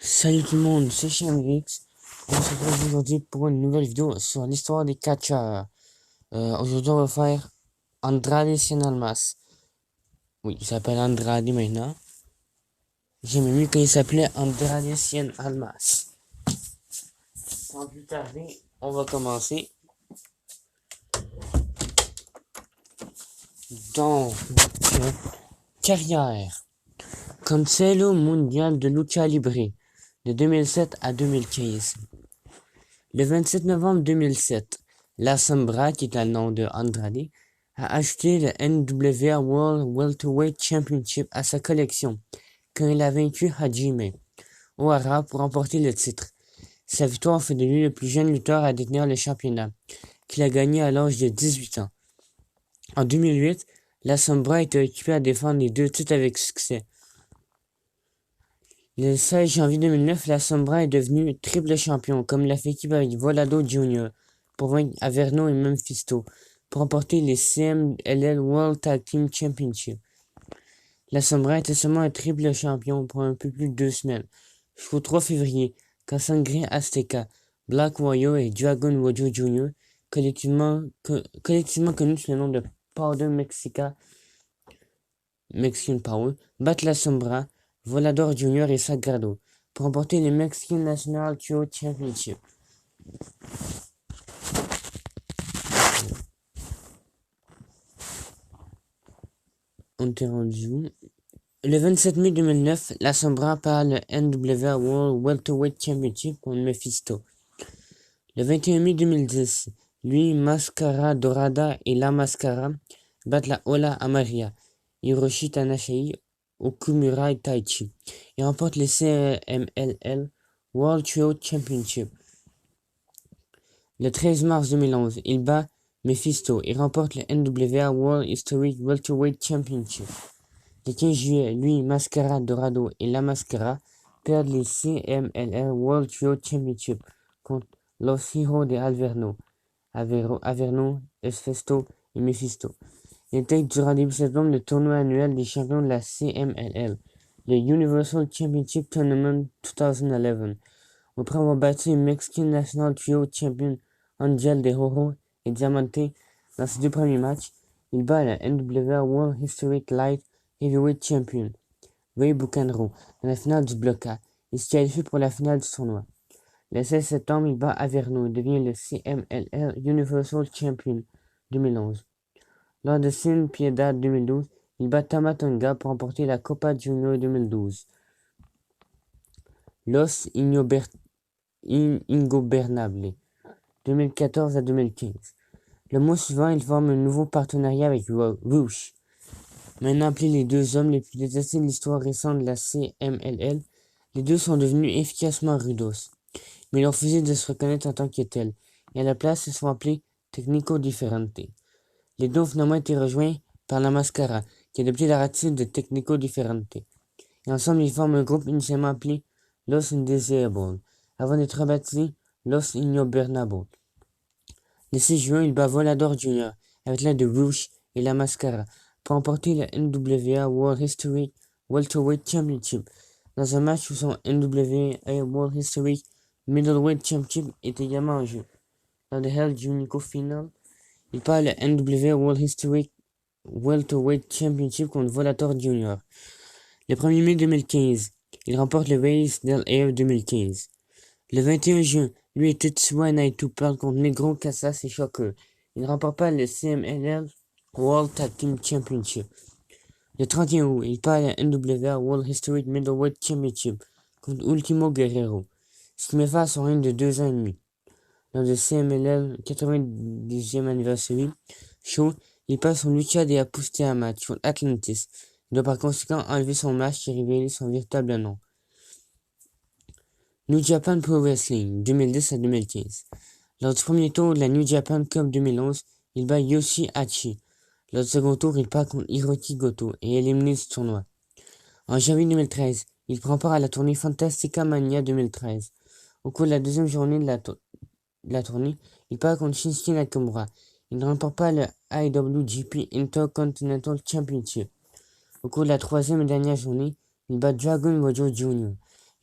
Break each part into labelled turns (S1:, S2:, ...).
S1: Salut tout le monde, c'est Chimrix. On se retrouve aujourd'hui pour une nouvelle vidéo sur l'histoire des catcheurs. Aujourd'hui, on va faire Andrade Cien Almas. Oui, il s'appelle Andrade maintenant. J'aimais mieux quand il s'appelait Andrade Cien Almas. Sans plus tarder, on va commencer. Donc, carrière. Consejo Mundial de Lucha Libre, de 2007 à 2015. Le 27 novembre 2007, La Sombra, qui est le nom de Andrade, a ajouté le NWA World Welterweight Championship à sa collection quand il a vaincu Hajime Ohara pour remporter le titre. Sa victoire fait de lui le plus jeune lutteur à détenir le championnat, qu'il a gagné à l'âge de 18 ans. En 2008, La Sombra était occupé à défendre les deux titres avec succès. Le 16 janvier 2009, La Sombra est devenu triple champion, comme l'a fait équipe avec Volado Jr. pour vaincre Averno et Mephisto, pour remporter les CMLL World Tag Team Championship. La Sombra était seulement un triple champion pour un peu plus de 2 semaines, jusqu'au 3 février, quand Sangre Azteca, Black Warrior et Dragon Rojo Jr., collectivement connus sous le nom de Powder Mexican Power, battent La Sombra, Volador Jr. et Sagrado pour remporter le Mexican National Trio Championship. On était rendu où? Le 27 mai 2009, La Sombra perd le NWA World Welterweight Championship contre Mephisto. Le 21 mai 2010, lui, Mascara Dorada et La Mascara battent la Ola Amaria, Hiroshi Tanahashi, Okumura Taichi, et remportent le CMLL World Trio Championship. Le 13 mars 2011, il bat Mephisto et remporte le NWA World Historic Welterweight Championship. Le 15 juillet, lui, Mascara Dorado et La Mascara perdent les CMLL World Trio Championship contre Los Hijos de Averno, Esfesto et Mephisto. Il intègre durant début septembre le tournoi annuel des champions de la CMLL, le Universal Championship Tournament 2011. Après avoir battu le Mexican National Trio Champion Angel de Oro et Diamante dans ses deux premiers matchs, il bat le NWA World Historic Light Heavyweight Champion Ray Bucanero dans la finale du Bloc A et se qualifie pour la finale du tournoi. Le 16 septembre, il bat Averno et devient le CMLL Universal Champion 2011. Lors de Sin Piedad 2012, il bat Tama Tonga pour remporter la Copa Junior 2012. Los Ingobernables 2014 à 2015. Le mois suivant, il forme un nouveau partenariat avec Rush. Maintenant appelés les deux hommes les plus détestés de l'histoire récente de la CMLL, les deux sont devenus efficacement rudos, mais ils ont refusé de se reconnaître en tant que tels, et à la place, ils sont appelés Technico Differente. Les deux ont finalement été rejoints par La Mascara, qui a adopté la racine de Technico Differente. Et ensemble, ils forment un groupe initialement appelé Los Indesirables, avant d'être rebaptisé Los Ingobernables. Le 6 juin, il bat Volador Jr. avec l'aide de Rush et La Mascara pour remporter le NWA World Historic Welterweight Championship dans un match où son NWA World Historic Middleweight Championship est également en jeu. Lors de Hell Junico Final, il perd le NWA World Historic Welterweight Championship contre Volador Jr. Le 1er mai 2015, il remporte le Race del Air 2015. Le 21 juin, lui et Tetsuya Naito perdent contre Negro, Casas et Shocker. Il ne remporte pas le CMLL World Tag Team Championship. Le 31 août, il perd le NWA World Historic Middleweight Championship contre Ultimo Guerrero, ce qui met fin à son règne de 2 ans et demi. Lors du CMLL 90e anniversary show, il perd son Lucha de Apustea match contre Atlantis. Il doit par conséquent enlever son masque et révéler son véritable nom. New Japan Pro Wrestling 2010 à 2015. Lors du premier tour de la New Japan Cup 2011, il bat Yoshi-Hashi. Lors du second tour, il part contre Hiroki Goto et est éliminé du tournoi. En janvier 2013, il prend part à la tournée Fantastica Mania 2013. Au cours de la deuxième journée de la tournée, il part contre Shinsuke Nakamura. Il ne remporte pas le IWGP Intercontinental Championship. Au cours de la troisième et dernière journée, il bat Dragon Rojo Jr.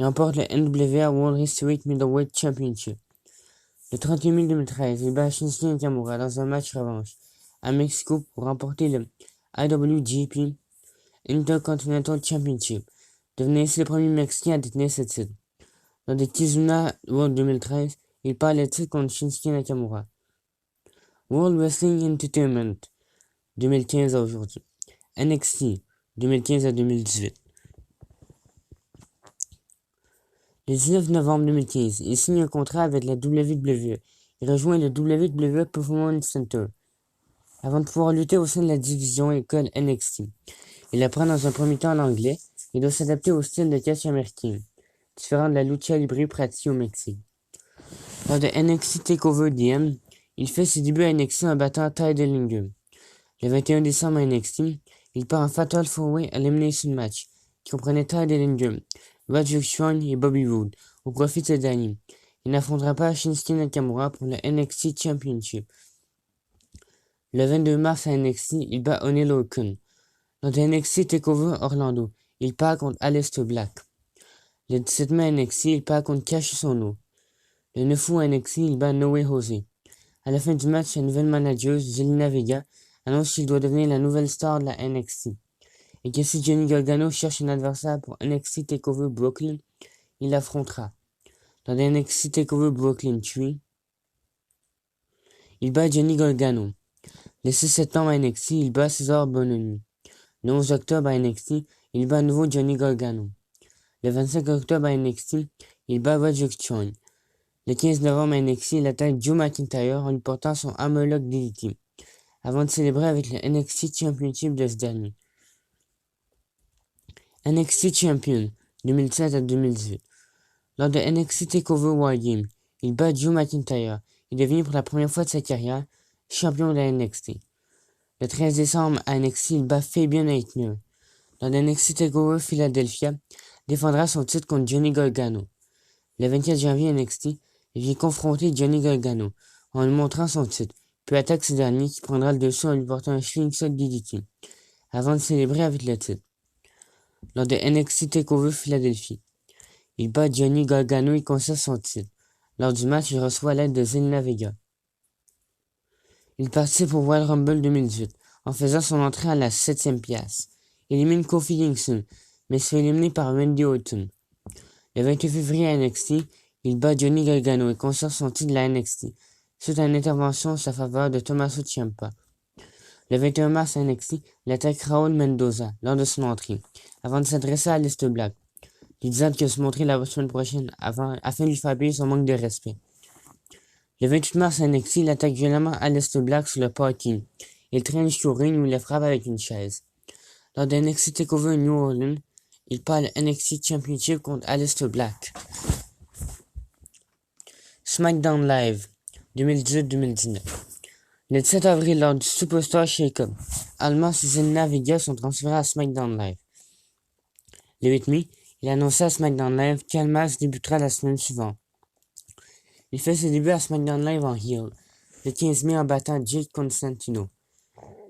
S1: et remporte le NWA World Heavyweight Middleweight Championship. Le 31 mai 2013, il bat Shinsuke Nakamura dans un match revanche à Mexico pour remporter le IWGP Intercontinental Championship, devenant ainsi le premier Mexicain à détenir ce titre. Lors des Kizuna World 2013, il perd le titre contre Shinsuke Nakamura. World Wrestling Entertainment 2015 à aujourd'hui. NXT 2015 à 2018. Le 19 novembre 2015, il signe un contrat avec la WWE. Il rejoint le WWE Performance Center avant de pouvoir lutter au sein de la division école NXT. Il apprend dans un premier temps l'anglais et doit s'adapter au style de catch américain, différent de la lucha libre pratiquée au Mexique. Lors de NXT TakeOver DM, il fait ses débuts à NXT en battant Ty Dillinger. Le 21 décembre à NXT, il part en Fatal 4-Way Elimination Match, qui comprenait Ty Dillinger, Roderick Strong et Bobby Roode, au profit de ce dernier. Il n'affrontera pas Shinsuke Nakamura pour le NXT Championship. Le 22 mars à NXT, il bat Oney Lorcan. Lors de NXT TakeOver Orlando, il part contre Aleister Black. Le 17 mai à NXT, il part contre Cassius Ohno. Le 9 août à NXT, il bat No Way Jose. À la fin du match, sa nouvelle manager, Zelina Vega, annonce qu'il doit devenir la nouvelle star de la NXT, et que si Johnny Gargano cherche un adversaire pour NXT TakeOver Brooklyn, il l'affrontera. Dans le NXT TakeOver Brooklyn 3, il bat Johnny Gargano. Le 6 septembre à NXT, il bat Cesar Bononi. Le 11 octobre à NXT, il bat à nouveau Johnny Gargano. Le 25 octobre à NXT, il bat Roderick Strong. Le 15 novembre à NXT, il attaque Joe McIntyre en lui portant son Hammerlock DDT, avant de célébrer avec le NXT Championship de ce dernier. NXT Champion 2017 à 2018. Lors de NXT TakeOver Wargame, il bat Joe McIntyre et devient pour la première fois de sa carrière champion de la NXT. Le 13 décembre à NXT, il bat Fabian Aichner. Lors de NXT TakeOver Philadelphia, défendra son titre contre Johnny Gargano. Le 24 janvier à NXT, il vient confronter Johnny Gargano en lui montrant son titre, puis attaque ce dernier qui prendra le dessus en lui portant un slingshot DDT, avant de célébrer avec le titre. Lors de NXT TakeOver Philadelphie, il bat Johnny Gargano et conserve son titre. Lors du match, il reçoit l'aide de Zelina Vega. Il participe au Royal Rumble 2018 en faisant son entrée à la 7e place. Il élimine Kofi Kingston, mais se fait éliminer par Randy Orton. Le 28 février à NXT, il bat Johnny Gargano et conserve son titre de la NXT, suite à une intervention en sa faveur de Tommaso Ciampa. Le 21 mars à NXT, il attaque Raul Mendoza lors de son entrée, avant de s'adresser à Aleister Black, lui disant qu'il va se montrer la semaine prochaine afin de lui faire payer son manque de respect. Le 28 mars à NXT, il attaque violemment Aleister Black sur le parking. Il traîne jusqu'au ring où il le frappe avec une chaise. Lors de NXT TakeOver New Orleans, il perd le NXT Championship contre Aleister Black. SmackDown Live 2018-2019. Le 17 avril, lors du Superstar Shake-Up, Almas et Zelina Vega sont transférés à SmackDown Live. Le 8 mai, il annonça à SmackDown Live qu'Almas débutera la semaine suivante. Il fait ses débuts à SmackDown Live en heel, le 15 mai en battant Jake Constantino.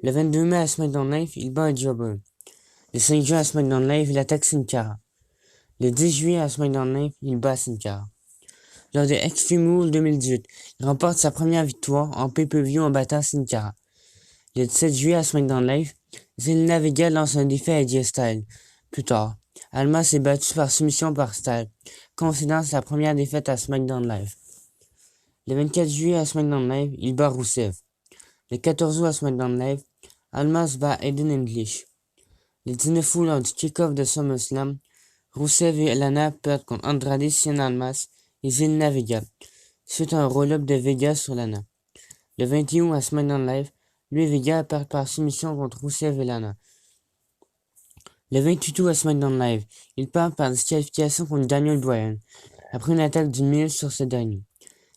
S1: Le 22 mai à SmackDown Live, il bat un jobber. Le 5 juin à SmackDown Live, il attaque Sin Cara. Le 10 juillet à SmackDown Live, il bat Sin Cara. Lors de Extreme Rules 2018, il remporte sa première victoire en pay-per-view en battant Sin Cara. Le 17 juillet à SmackDown Live, Zelina Vega lance un défi à AJ Styles. Plus tard, Almas est battu par soumission par Styles, concédant sa première défaite à SmackDown Live. Le 24 juillet à SmackDown Live, il bat Rusev. Le 14 août à SmackDown Live, Almas bat Aiden English. Le 19 août, lors du kick-off de SummerSlam, Rusev et Lana perdent contre Andrade Cien Almas et Zelina Vega, suite à un roll-up de Vega sur Lana. Le 21 août à SmackDown Live, lui et Vega perdent par soumission contre Rusev et Lana. Le 28 août à SmackDown Live, il perd par disqualification contre Daniel Bryan, après une attaque du Miz sur ce dernier.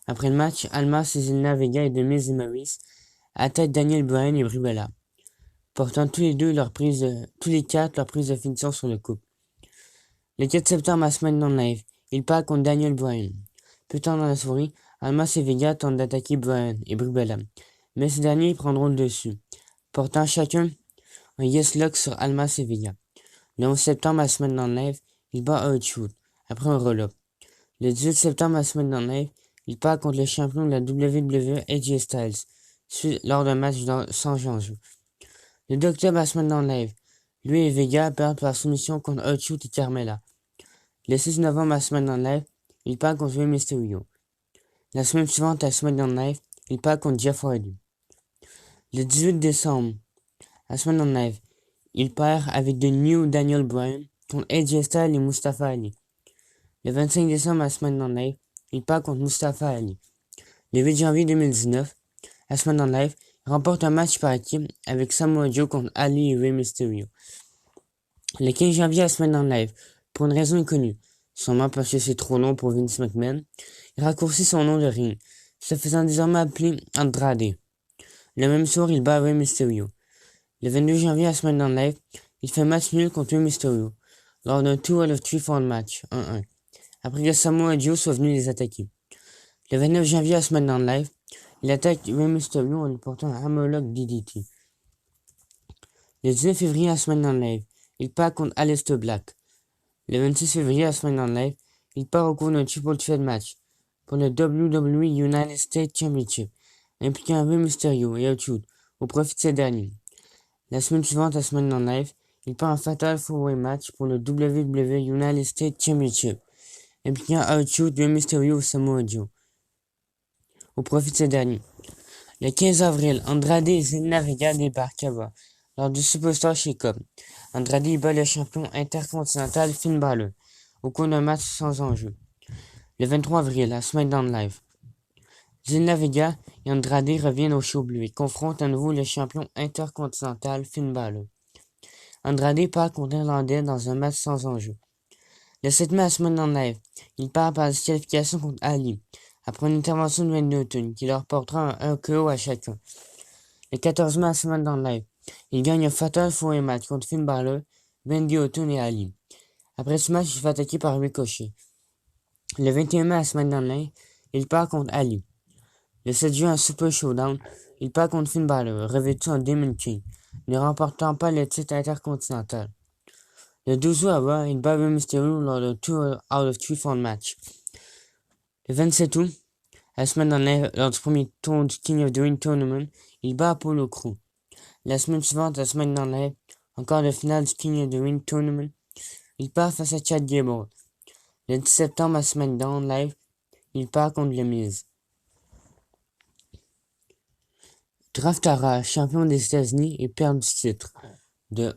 S1: Après le match, Almas et Zelina Vega et The Miz et Maurice attaquent Daniel Bryan et Brie Bella, portant tous les quatre leur prise de finition sur le couple. Le 4 septembre à SmackDown Live, il part contre Daniel Bryan. Plus tard dans la soirée, Almas et Vega tentent d'attaquer Bryan et Brie Bella, mais ces derniers prendront le dessus, portant chacun un Yes Lock sur Almas et Vega. Le 11 septembre à SmackDown Live, il bat R-Truth après un roll-up. Le 18 septembre à SmackDown Live, il part contre le champion de la WWE AJ Styles, lors d'un match sans enjeu. Le 2 octobre à SmackDown Live, lui et Vega perdent par soumission contre R-Truth et Carmella. Le 6 novembre à SmackDown Live, il part contre Rey Mysterio. La semaine suivante à SmackDown Live, il part contre Jeff Hardy. Le 18 décembre à SmackDown Live, il perd avec The New Daniel Bryan contre AJ Styles et Mustafa Ali. Le 25 décembre à SmackDown Live, il part contre Mustafa Ali. Le 8 janvier 2019, à SmackDown Live, il remporte un match par équipe avec Samoa Joe contre Ali et Rey Mysterio. Le 15 janvier à SmackDown Live, pour une raison inconnue, sûrement parce que c'est trop long pour Vince McMahon, il raccourcit son nom de ring, se faisant désormais appeler Andrade. Le même soir, il bat Rey Mysterio. Le 22 janvier à SmackDown Live, il fait match nul contre Rey Mysterio, lors d'un 2 out of 3 Fall match, 1-1, après que Samoa Joe soit venu les attaquer. Le 29 janvier à SmackDown Live, il attaque Rey Mysterio en lui portant un Hammerlock DDT. Le 19 février à SmackDown Live, il part contre Aleister Black. Le 26 février à SmackDown Live, il part au cours d'un Triple Threat match pour le WWE United States Championship, impliquant Rey Mysterio et R-Truth au profit de ces derniers. La semaine suivante à SmackDown Live, il part en Fatal 4-Way match pour le WWE United States Championship, impliquant R-Truth, Rey Mysterio et Samoa Joe au profit de ces derniers. Le 15 avril, Andrade et Zelina Vega débarquent lors du Superstar Shake-Up. Andrade bat le champion intercontinental Finn Balor au cours d'un match sans enjeu. Le 23 avril, à SmackDown Live, Zelina Vega et Andrade reviennent au show bleu et confrontent à nouveau le champion intercontinental Finn Balor. Andrade part contre l'Irlandais dans un match sans enjeu. Le 7 mai à SmackDown Live, il part par disqualification contre Ali, après une intervention de Randy Orton qui leur portera un KO à chacun. Le 14 mai à SmackDown Live, il gagne un Fatal 4-Way match contre Finn Balor, Randy Orton et Ali. Après ce match, il se fait attaquer par Ricochet. Le 21 mai à SmackDown Live, il part contre Ali. Le 7 juin à Super Showdown, il part contre Finn Balor, revêtu en Demon King, ne remportant pas le titre intercontinental. Le 12 août à Raw, il bat Rey Mysterio lors d'un 2 out of 3 Fall match. Le 27 août, à SmackDown Live, lors du premier tour du King of the Ring Tournament, il bat Apollo Crews. La semaine suivante, à SmackDown Live, encore le finale du King of the Ring Tournament, il part face à Chad Gable. Le 10 septembre, à SmackDown Live, il part contre le Miz. Draft Tara, champion des États-Unis et perd du titre de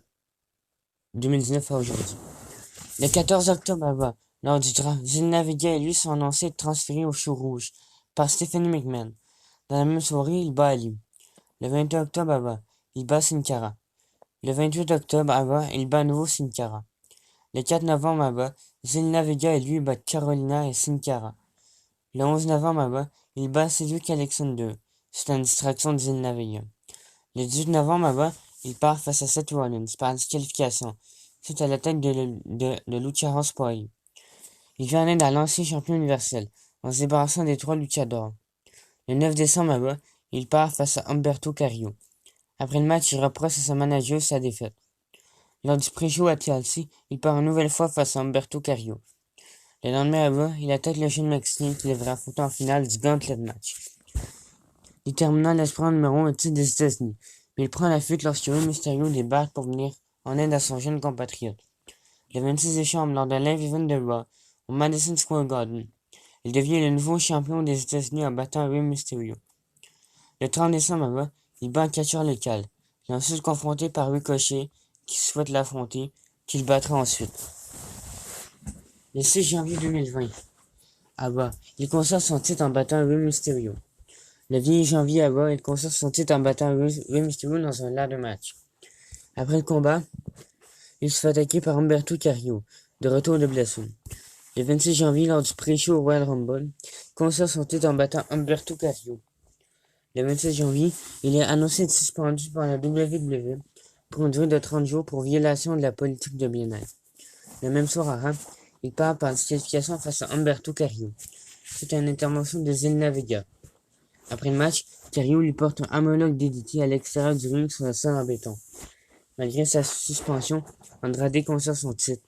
S1: 2019 à aujourd'hui. Le 14 octobre à Raw, lors du draft, Zelina Vega et lui sont annoncés être transférés au show rouge par Stephanie McMahon. Dans la même soirée, il bat Ali. Le 21 octobre à Raw, il bat Sin Cara. Le 28 octobre à Raw, il bat à nouveau Sin Cara. Le 4 novembre à Raw, Zelina Vega et lui battent Carolina et Sin Cara. Le 11 novembre à Raw, il bat Cedric Alexander. C'est une distraction de Zelina Vega. Le 18 novembre à Raw, il part face à Seth Rollins par disqualification, suite à l'attaque de Lucha House Party. Il vient en aide à l'ancien champion universel, en se débarrassant des 3 luchadors. Le 9 décembre à Raw, il part face à Humberto Carrillo. Après le match, il reproche à sa manager sa défaite. Lors du pré-show à TLC, il part une nouvelle fois face à Humberto Carrillo. Le lendemain à Raw, il attaque le jeune Mexicain qui devrait affronter en finale du Gauntlet match. Il termina l'espoir numéro 1 au titre des États-Unis, mais il prend la fuite lorsque Rey Mysterio débarque pour venir en aide à son jeune compatriote. Le 26 décembre, lors de live event de Raw, au Madison Square Garden, il devient le nouveau champion des États-Unis en battant Rey Mysterio. Le 30 décembre à Raw, il bat un catcheur local. Il est ensuite confronté par Ricochet, qui souhaite l'affronter, qu'il battra ensuite. Le 6 janvier 2020, à Raw, il conserve son titre en battant Rey Mysterio. Le 20 janvier à Raw, il conserve son titre en battant Rey Mysterio dans un ladder match. Après le combat, il se fait attaquer par Humberto Carrillo, de retour de blessure. Le 26 janvier, lors du pré-show au Royal Rumble, il conserve son titre en battant Humberto Carrillo. Le 26 janvier, il est annoncé être suspendu par la WWE pour une durée de 30 jours pour violation de la politique de bien-être. Le même soir à Raw, il part par disqualification face à Humberto Carrillo. C'est une intervention de Zelina Vega. Après le match, Carrillo lui porte un Hammerlock DDT à l'extérieur du ring sur le sol en béton. Malgré sa suspension, Andrade conserve son titre.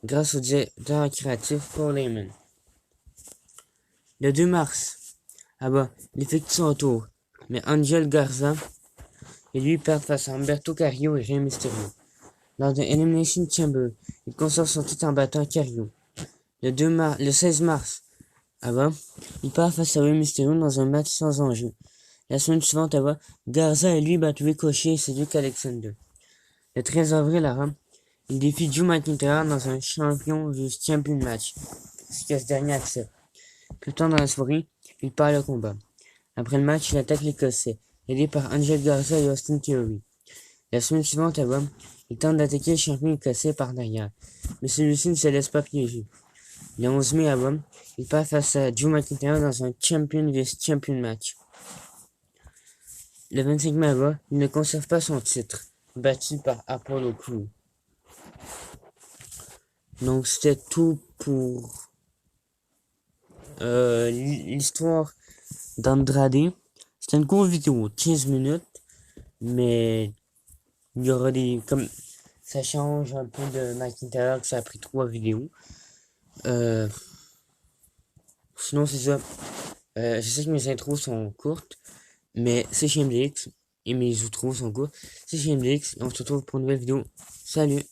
S1: grâce au directeur créatif Paul Heyman. Le 2 mars, il effectue son retour, mais Angel Garza et lui perdent face à Humberto Carrillo et Rey Mysterio. Lors de Elimination Chamber, il conserve son titre en battant Carrillo. Le 16 mars, il part face à Rey Mysterio dans un match sans enjeu. La semaine suivante, Garza et lui battent Ricochet et Cedric Alexander. Le 13 avril, il défie Drew McIntyre dans un champion vs champion match, ce que ce dernier accepte. Plus tard dans la soirée, il perd le combat. Après le match, il attaque l'Écossais, aidé par Angel Garza et Austin Theory. La semaine suivante, il tente d'attaquer le champion écossais par derrière, mais celui-ci ne se laisse pas piéger. Le 11 mai, il part face à Drew McIntyre dans un champion vs champion match. Le 25 mai, il ne conserve pas son titre, battu par Apollo Crews. Donc c'était tout pour l'histoire d'Andrade. C'était une courte vidéo, 15 minutes, mais il y aura comme ça change un peu de McIntyre, que ça a pris 3 vidéos. Sinon c'est ça. Je sais que mes intros sont courtes, mais c'est chez MDX et mes outros sont courts. C'est chez MDX et on se retrouve pour une nouvelle vidéo. Salut!